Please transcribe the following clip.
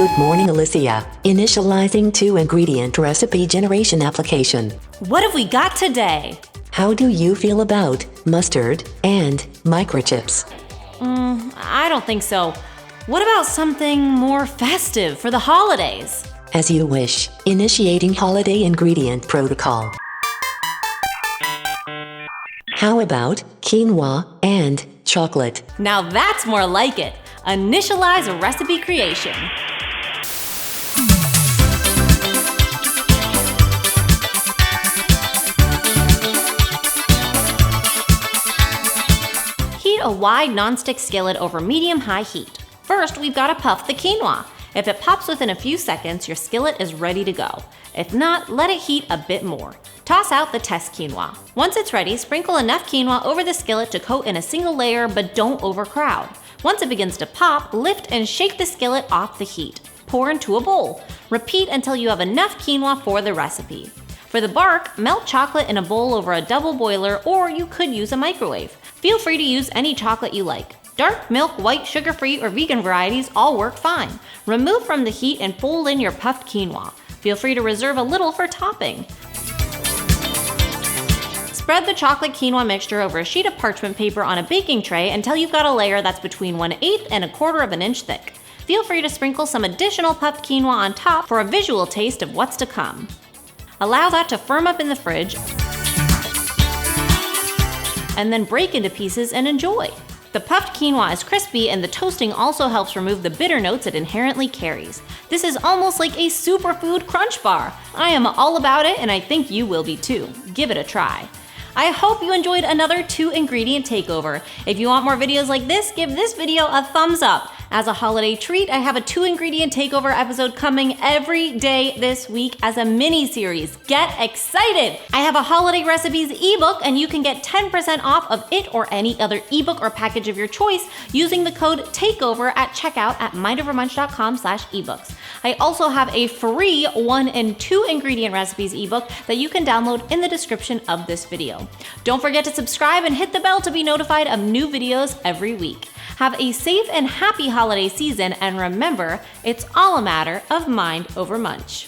Good morning, Alyssia. Initializing 2-ingredient recipe generation application. What have we got today? How do you feel about mustard and microchips? I don't think so. What about something more festive for the holidays? As you wish. Initiating holiday ingredient protocol. How about quinoa and chocolate? Now that's more like it. Initialize a recipe creation. Heat a wide nonstick skillet over medium-high heat. First, we've got to puff the quinoa. If it pops within a few seconds, your skillet is ready to go. If not, let it heat a bit more. Toss out the test quinoa. Once it's ready, sprinkle enough quinoa over the skillet to coat in a single layer, but don't overcrowd. Once it begins to pop, lift and shake the skillet off the heat. Pour into a bowl. Repeat until you have enough quinoa for the recipe. For the bark, melt chocolate in a bowl over a double boiler, or you could use a microwave. Feel free to use any chocolate you like. Dark milk, white, sugar-free, or vegan varieties all work fine. Remove from the heat and fold in your puffed quinoa. Feel free to reserve a little for topping. Spread the chocolate quinoa mixture over a sheet of parchment paper on a baking tray until you've got a layer that's between 1/8 and 1/4 of an inch thick. Feel free to sprinkle some additional puffed quinoa on top for a visual taste of what's to come. Allow that to firm up in the fridge, and then break into pieces and enjoy. The puffed quinoa is crispy, and the toasting also helps remove the bitter notes it inherently carries. This is almost like a superfood crunch bar. I am all about it, and I think you will be too. Give it a try. I hope you enjoyed another 2-ingredient takeover. If you want more videos like this, give this video a thumbs up. As a holiday treat, I have a 2-ingredient takeover episode coming every day this week as a mini-series. Get excited! I have a holiday recipes ebook, and you can get 10% off of it or any other ebook or package of your choice using the code TAKEOVER at checkout at mindovermunch.com/ebooks. I also have a free 1- and 2-ingredient recipes ebook that you can download in the description of this video. Don't forget to subscribe and hit the bell to be notified of new videos every week. Have a safe and happy holiday season, and remember, it's all a matter of mind over munch.